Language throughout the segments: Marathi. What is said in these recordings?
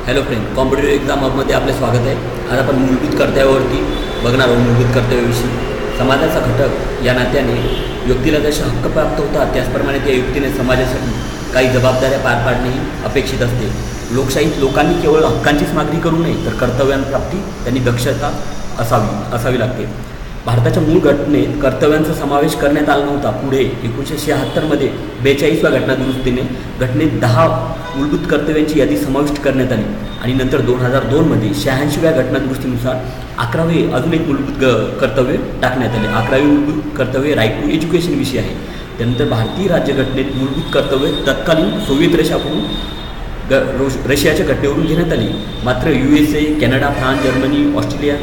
हॅलो फ्रेंड, कॉम्पिटेटिव्ह एक्झाम हबमध्ये आपले स्वागत आहे. आज आपण मूलभूत कर्तव्यावरती बघणार आहोत. मूलभूत कर्तव्याविषयी समाजाचा घटक या नात्याने व्यक्तीला जसे हक्क प्राप्त होतात त्याचप्रमाणे त्या व्यक्तीने समाजासाठी काही जबाबदाऱ्या पार पाडणे अपेक्षित असते. लोकशाहीत लोकांनी केवळ हक्कांचीच मागणी करू नये तर कर्तव्यांप्राप्ती त्यांनी दक्षता असावी लागते. भारताच्या मूळ घटनेत कर्तव्यांचा समावेश करण्यात आला नव्हता. पुढे 1976मध्ये 42व्या घटनादुरुस्तीने घटनेत 10 मूलभूत कर्तव्यांची यादी समाविष्ट करण्यात आली आणि नंतर 2002मध्ये 86व्या घटनादुरुस्तीनुसार 11वे अजून एक मूलभूत कर्तव्य टाकण्यात आले. 11वे मूलभूत कर्तव्य राईट टू एज्युकेशन विषयी आहे. त्यानंतर भारतीय राज्यघटनेत मूलभूत कर्तव्य तत्कालीन सोव्हिएत रशियाच्या घटनेवरून घेण्यात आली. मात्र USA, Canada, France, Germany, Australia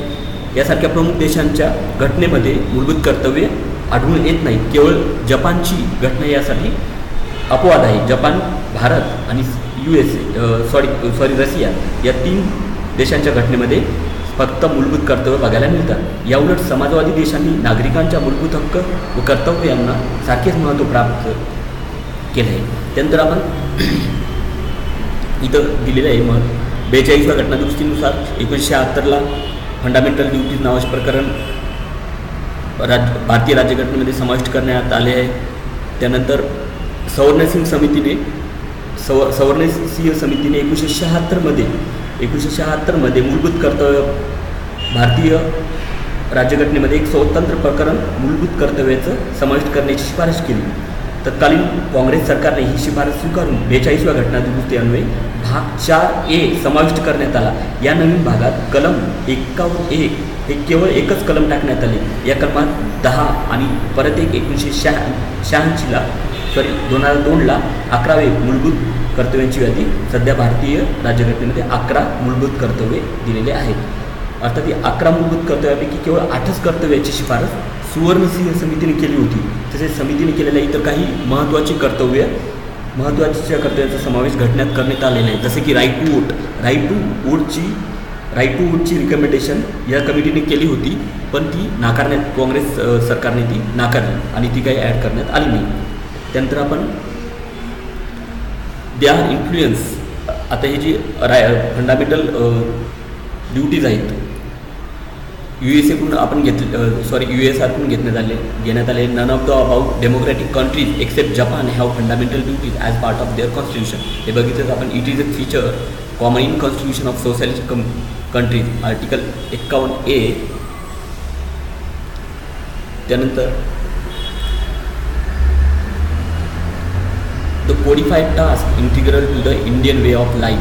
यासारख्या प्रमुख देशांच्या घटनेमध्ये मूलभूत कर्तव्य आढळून येत नाही. केवळ जपानची घटना यासाठी अपवाद आहे. जपान, भारत आणि रशिया या 3 देशांच्या घटनेमध्ये फक्त मूलभूत कर्तव्य बघायला मिळतात. याउलट समाजवादी देशांनी नागरिकांच्या मूलभूत हक्क व कर्तव्य यांना सारखेच महत्त्व प्राप्त केले आहे. त्यानंतर आपण इथं दिलेलं आहे. मग 42व्या घटनादुरुस्तीनुसार 1976ला फंडामेंटल ड्युटीज नावाचे प्रकरण भारतीय राज्यघटनेमध्ये समाविष्ट करण्यात आले आहे. त्यानंतर सवर्णसिंह समितीने 1976मध्ये मूलभूत कर्तव्य भारतीय राज्यघटनेमध्ये एक स्वतंत्र प्रकरण मूलभूत कर्तव्याचं समाविष्ट करण्याची शिफारस केली. तत्कालीन काँग्रेस सरकारने ही शिफारस स्वीकारून 42व्या घटनादुरुस्ती अन्वये भाग 4A समाविष्ट करण्यात आला. या नवीन भागात कलम 51 हे केवळ एकच कलम टाकण्यात आले. या कलमात 10 आणि परत एक 2002ला 11वे मूलभूत कर्तव्यांची यादी. सध्या भारतीय राज्यघटनेमध्ये 11 मूलभूत कर्तव्ये दिलेले आहेत. अर्थात ही 11 मूलभूत कर्तव्यापैकी केवळ 8च कर्तव्याची शिफारस सुवर्णसिंह समितीने केली होती. तसेच समितीने केलेल्या इतर काही महत्त्वाच्या कर्तव्यांचा समावेश घटनेत करण्यात आलेला आहे. जसे की राईट टू वोटची रिकमेंडेशन या कमिटीने केली होती, पण ती काँग्रेस सरकारने ती नाकारली आणि ती काही ॲड करण्यात आली नाही. त्यानंतर आपण देअर इन्फ्लुएन्स, आता ही जी फंडामेंटल ड्युटीज आहेत USAकडून घेण्यात आले. None of the about democratic countries except Japan have fundamental duties as part of their constitution. हे बघितलं तर आपण it is a feature common in constitution of socialist countries, article 51A. त्यानंतर the codified task integral to the Indian way of life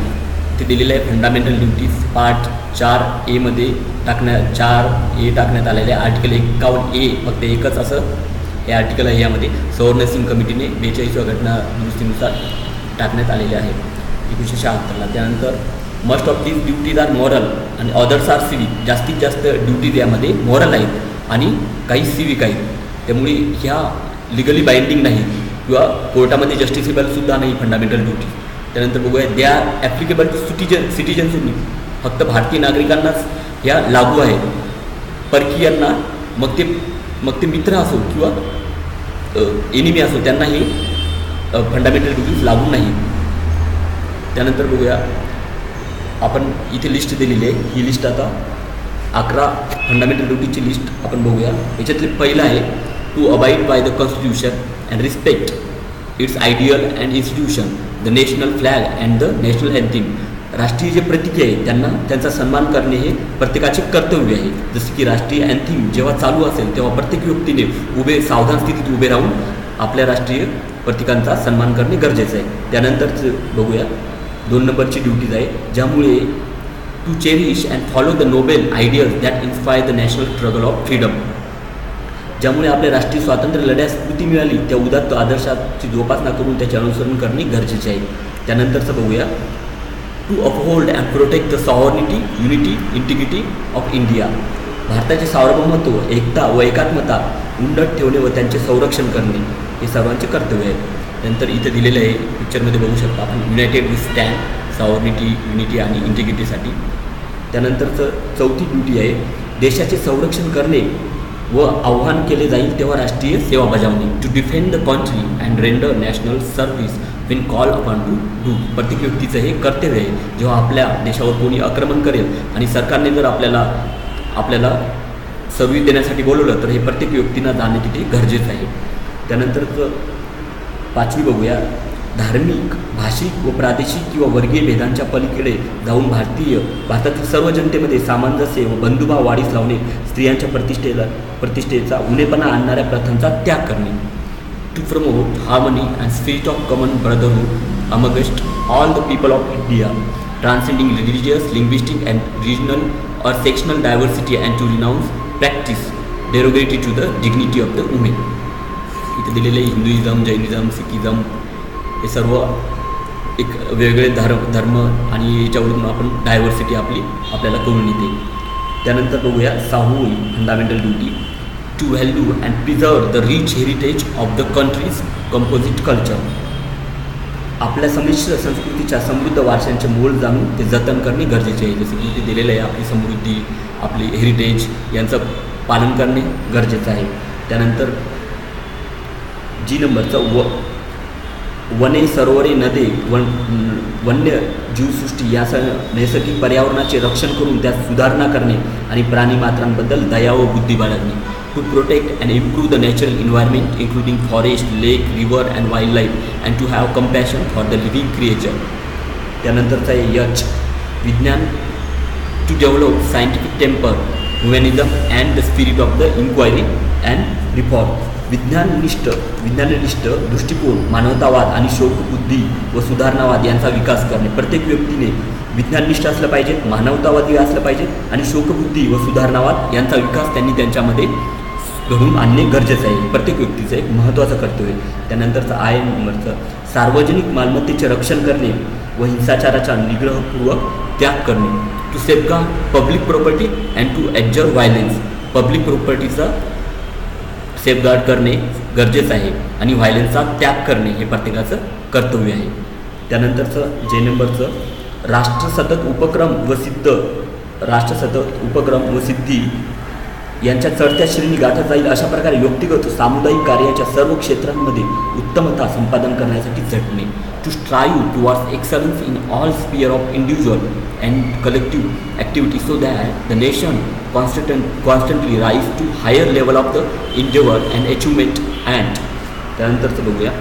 ते दिलेलं आहे. फंडामेंटल ड्युटीज पार्ट 4A मध्ये 4A टाकण्यात आलेले आहे. आर्टिकल 51A फक्त एकच असं हे आर्टिकल आहे. यामध्ये सवर्णसिंह कमिटीने 42व्या घटनादुरुस्तीनुसार टाकण्यात आलेले आहे 1976ला. त्यानंतर must of these duties are moral आणि अदर्स आर सिविक. जास्तीत जास्त ड्युटीज यामध्ये मॉरल आहेत आणि काही सिविक आहेत. त्यामुळे ह्या लिगली बाइंडिंग नाही किंवा कोर्टामध्ये जस्टिसेबलसुद्धा नाही फंडामेंटल ड्युटीज. त्यानंतर बघूया they are applicable to citizens only. फक्त भारतीय नागरिकांनाच ह्या लागू आहेत. परकीयांना मग ते मित्र असो किंवा एनिमी असो त्यांना ही फंडामेंटल ड्युटीज लागू नाही. त्यानंतर बघूया आपण इथे लिस्ट दिलेली आहे. ही लिस्ट आता 11 फंडामेंटल ड्युटीजची लिस्ट आपण बघूया. याच्यातले पहिलं आहे to abide by the constitution and respect its ideal and institution, the national flag and the national anthem. राष्ट्रीय जे प्रतीके आहे त्यांचा सन्मान करणे हे प्रत्येकाचे कर्तव्य आहे. जसे की राष्ट्रीय अँथीम जेव्हा चालू असेल तेव्हा प्रत्येक व्यक्तीने सावधान स्थितीत उभे राहून आपल्या राष्ट्रीय प्रतीकांचा सन्मान करणे गरजेचं आहे. त्यानंतर बघूया 2 नंबरची ड्युटीज आहे ज्यामुळे to cherish and follow the noble ideals that inspire the national struggle of freedom. ज्यामुळे आपल्या राष्ट्रीय स्वातंत्र्य लढ्यास स्फूर्ती मिळाली त्या उदात्त आदर्शाची जोपासना करून त्याचे अनुसरण करणे गरजेचे आहे. त्यानंतरचं बघूया to uphold and protect the sovereignty, unity, integrity of India. भारताचे सार्वभौमत्व, एकता व एकात्मता उंडत ठेवणे व त्यांचे संरक्षण करणे हे सर्वांचे कर्तव्य आहे. नंतर इथे दिलेलं आहे पिक्चरमध्ये बघू शकता आपण युनायटेड वी स्टँड सॉव्हर्निटी, युनिटी आणि इंटिग्रिटीसाठी. त्यानंतरचं 4थी ड्युटी आहे देशाचे संरक्षण करणे व आव्हान केले जाईल तेव्हा राष्ट्रीय सेवा बजावणे. To defend the country and render national service when call upon to do. प्रत्येक व्यक्तीचं हे कर्तव्य आहे. जेव्हा आपल्या देशावर कोणी आक्रमण करेल आणि सरकारने जर आपल्याला सर्व्हिस देण्यासाठी बोलवलं तर हे प्रत्येक व्यक्तींना जाणे तिथे गरजेचं आहे. त्यानंतर 5वी बघूया. धार्मिक, भाषिक व प्रादेशिक किंवा वर्गीय भेदांच्या पलीकडे जाऊन भारतातील सर्व जनतेमध्ये सामंजस्य व बंधुभाव वाढीस लावणे, स्त्रियांच्या प्रतिष्ठेचा उणेपणा आणणाऱ्या प्रथांचा त्याग करणे. To promote harmony and spirit of common brotherhood amongst all the people of India, transcending religious, linguistic and regional or sectional diversity and to renounce practice derogatory to the dignity of the women. इथे दिलेले हिंदुइझम, जैनिझम, सिखिझम हे सर्व एक वेगवेगळे धर्म आणि याच्यावरून आपण डायव्हर्सिटी आपल्याला कळून येते. त्यानंतर बघूया 6वी fundamental duty. To value and preserve the rich heritage of the country's composite culture. आपल्या संमिश्र संस्कृतीच्या समृद्ध वारशांचे मूळ जाणून ते जतन करणे गरजेचे आहे. जसं की ते दिलेलं आहे, आपली समृद्धी, आपली हेरिटेज यांचं पालन करणे गरजेचं आहे. त्यानंतर जी नंबरचं वने, सरोवरे, नदे, वन्य जीवसृष्टी यासह नैसर्गिक पर्यावरणाचे रक्षण करून त्यात सुधारणा करणे आणि प्राणीमात्रांबद्दल दया व बुद्धी बाळगणे. To protect and improve the natural environment including forest, lake, river and wildlife and to have compassion for the living creature. त्यानंतरचा आहे यच. विज्ञान. To develop scientific temper, humanism and the spirit of the inquiry and reform. विज्ञाननिष्ठ दृष्टिकोन, मानवतावाद आणि शोकबुद्धी व सुधारणावाद यांचा विकास करणे. प्रत्येक व्यक्तीने विज्ञाननिष्ठ असलं पाहिजे, मानवतावादी असलं पाहिजे आणि शोकबुद्धी व सुधारणावाद यांचा विकास त्यांनी त्यांच्यामध्ये घडवून आणणे गरजेचं आहे. प्रत्येक व्यक्तीचं एक महत्त्वाचं कर्तव्य आहे. त्यानंतरचं आहे नंबरचं सार्वजनिक मालमत्तेचे रक्षण करणे व हिंसाचाराचा निग्रहपूर्वक त्याग करणे. To safeguard public property and to abjure violence. Public प्रॉपर्टीचा सेफगार्ड करणे गरजेचं आहे आणि व्हायलेन्सचा त्याग करणे हे प्रत्येकाचं कर्तव्य आहे. त्यानंतरचं जे नंबरचं राष्ट्रसतत उपक्रम व सिद्धी यांच्या चढत्या श्रेणी गाठत जाईल अशा प्रकारे व्यक्तिगत सामुदायिक कार्याच्या सर्व क्षेत्रांमध्ये उत्तमता संपादन करण्यासाठी झटणे. To strive towards excellence in all sphere of individual and collective activity so that the nation constantly rise to higher level of the endeavour and achievement and. त्यानंतरचं बघूया.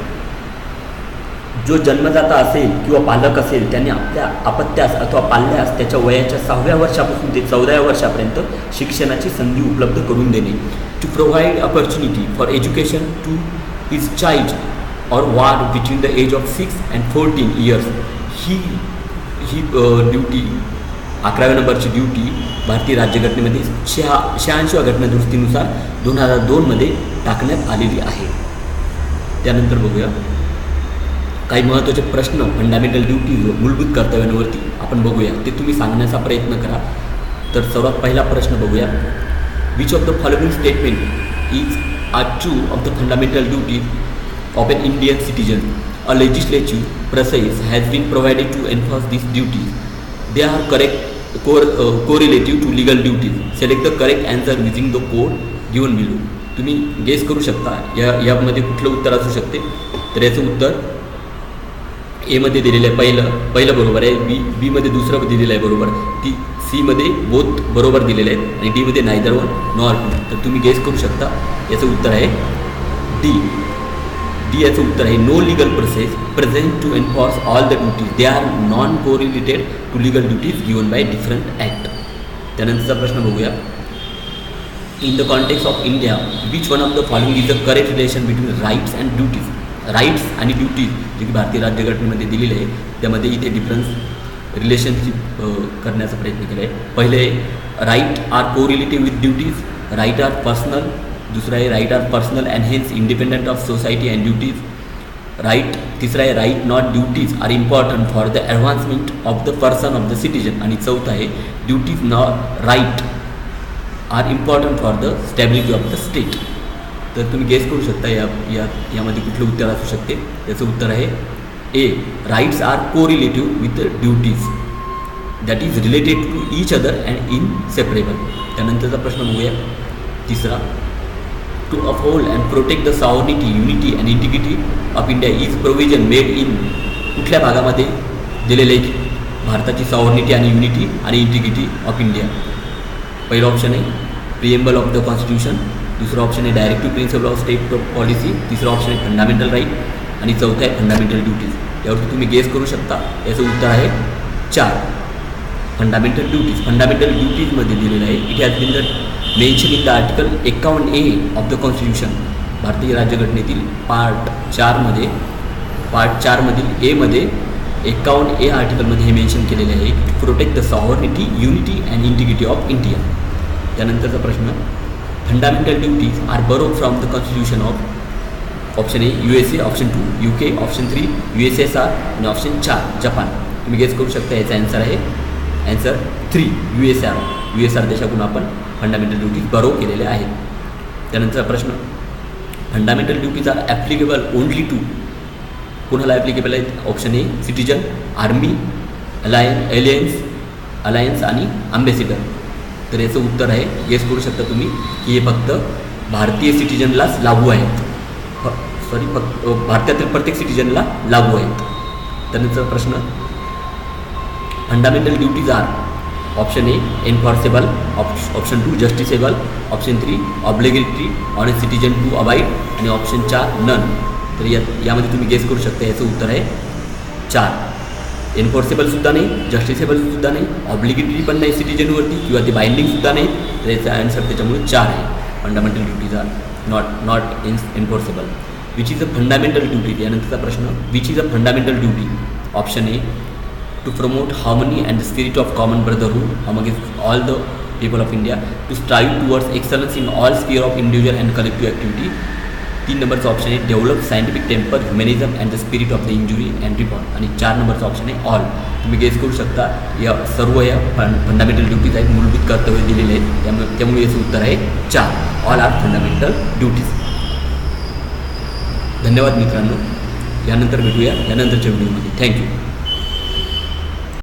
जो जन्मदाता असेल किंवा पालक असेल त्यांनी आपल्या अपत्यास अथवा पाल्यास त्याच्या वयाच्या 6व्या वर्षापासून ते 14व्या वर्षापर्यंत शिक्षणाची संधी उपलब्ध करून देणे. To provide opportunity for education to his child or ward between the age of 6 and 14 years. ही ड्युटी 11व्या नंबरची ड्युटी भारतीय राज्यघटनेमध्ये 86व्या घटनादुरुस्तीनुसार 2002मध्ये टाकण्यात आलेली आहे. त्यानंतर बघूया काही महत्त्वाचे प्रश्न फंडामेंटल ड्युटी व मूलभूत कर्तव्यांवरती आपण बघूया, ते तुम्ही सांगण्याचा प्रयत्न करा. तर सर्वात पहिला प्रश्न बघूया. Which of the following statement is true of the fundamental duties of an Indian citizen? A legislative process has been provided to enforce these duties. They are correlative to legal duties. Select the correct answer using the code given below. तुम्ही गेस करू शकता यामध्ये कुठलं उत्तर असू शकते. तर याचं उत्तर एमध्ये दिलेलं आहे पहिलं बरोबर आहे, बीमध्ये दुसरं दिलेलं आहे बरोबर, सीमध्ये बोथ बरोबर दिलेले आहेत आणि डीमध्ये नायदर वन नॉर टू. तर तुम्ही गेस करू शकता याचं उत्तर आहे डी. याचं उत्तर आहे no legal process present to enforce all the duties. They are non correlated to legal duties given by different act. त्यानंतरचा प्रश्न बघूया. In the context of India which one of the following is the correct relation between rights and duties. Rights आणि ड्युटीज जे की भारतीय राज्यघटनेमध्ये दिलेले आहे त्यामध्ये इथे डिफरन्स रिलेशनशिप करण्याचा प्रयत्न केला आहे. पहिले right are correlative with duties. Right are personal. दुसरा आहे right are personal and hence independent of society and duties. Right. तिसरा आहे right not duties are important for the advancement of the person of the citizen. आणि चौथा आहे duties not right are important for the stability of the state. तर तुम्ही गेस करू शकता यामध्ये कुठलं उत्तर असू शकते. याचं उत्तर आहे A. Rights are correlative with duties that is related to each other and inseparable. त्यानंतरचा प्रश्न बघूया तिसरा. To uphold and protect the sovereignty, unity and integrity of India is provision made in कुठल्या भागामध्ये दिलेलं आहे भारताची सॉव्हर्निटी आणि युनिटी आणि इंटिग्रिटी ऑफ इंडिया? पहिलं ऑप्शन आहे प्रिएम्बल ऑफ द कॉन्स्टिट्यूशन, दुसरं ऑप्शन आहे directive principle of state policy, तिसरं ऑप्शन आहे फंडामेंटल राईट आणि चौथं आहे फंडामेंटल ड्युटीज. यावरती तुम्ही गेस करू शकता. याचं उत्तर आहे 4 फंडामेंटल ड्युटीज. फंडामेंटल ड्युटीजमध्ये दिलेलं आहे it has been the mention in the article 51A of the constitution. भारतीय राज्यघटनेतील पार्ट 4 मधील एमध्ये 51A आर्टिकलमध्ये हे मेन्शन केलेले आहे की protect the sovereignty, unity and integrity of India. त्यानंतरचा प्रश्न fundamental duties are borrowed from the constitution of option A USA, option 2 UK, option 3 USSR आणि ऑप्शन 4 जपान. तुम्ही गेस करू शकता. याचा ॲन्सर आहे ॲन्सर 3 USSR देशाकडून आपण फंडामेंटल ड्युटीज बरो केलेले आहेत. त्यानंतरचा प्रश्न fundamental duties are applicable only to कोणाला ॲप्लिकेबल आहेत? Option A citizen, army, alliance आणि अँबॅसिडर. तर याचं उत्तर आहे गेस करू शकता तुम्ही की हे फक्त भारतीय सिटिजनलाच लागू आहेत. फक्त भारतातील प्रत्येक सिटिजनला लागू आहेत. त्यानंतर प्रश्न fundamental duties are option A enforceable, option 2 justiciable, option 3 obligatory on a citizen to abide आणि ऑप्शन 4 नन. तर यामध्ये तुम्ही गेस करू शकता. याचं उत्तर आहे 4 एन्फोर्सेबलसुद्धा नाही, जस्टिसेबलसुद्धा नाही, ऑब्लिगेटरी पण नाही सिटिजनवरती किंवा ते बाइंडिंगसुद्धा नाही. तर याचा आन्सर त्याच्यामुळे 4 आहे. Fundamental duties are not enforceable. Which is a fundamental duty. यानंतरचा प्रश्न which is a fundamental duty. Option A to promote harmony and the spirit of common brotherhood amongst all the people of India, to strive towards excellence in all sphere of individual and collective activity. 3 नंबरचा ऑप्शन आहे develop scientific temper, humanism and the spirit of the injury and reform आणि 4 नंबरचा ऑप्शन आहे ऑल. तुम्ही गेस करू शकता. या सर्व फंडामेंटल ड्युटीज आहेत, मूलभूत कर्तव्य दिलेले आहेत. त्यामुळे याचं उत्तर आहे 4 ऑल आर फंडामेंटल ड्युटीज. धन्यवाद मित्रांनो. यानंतर भेटूया यानंतरच्या व्हिडिओमध्ये. थँक्यू.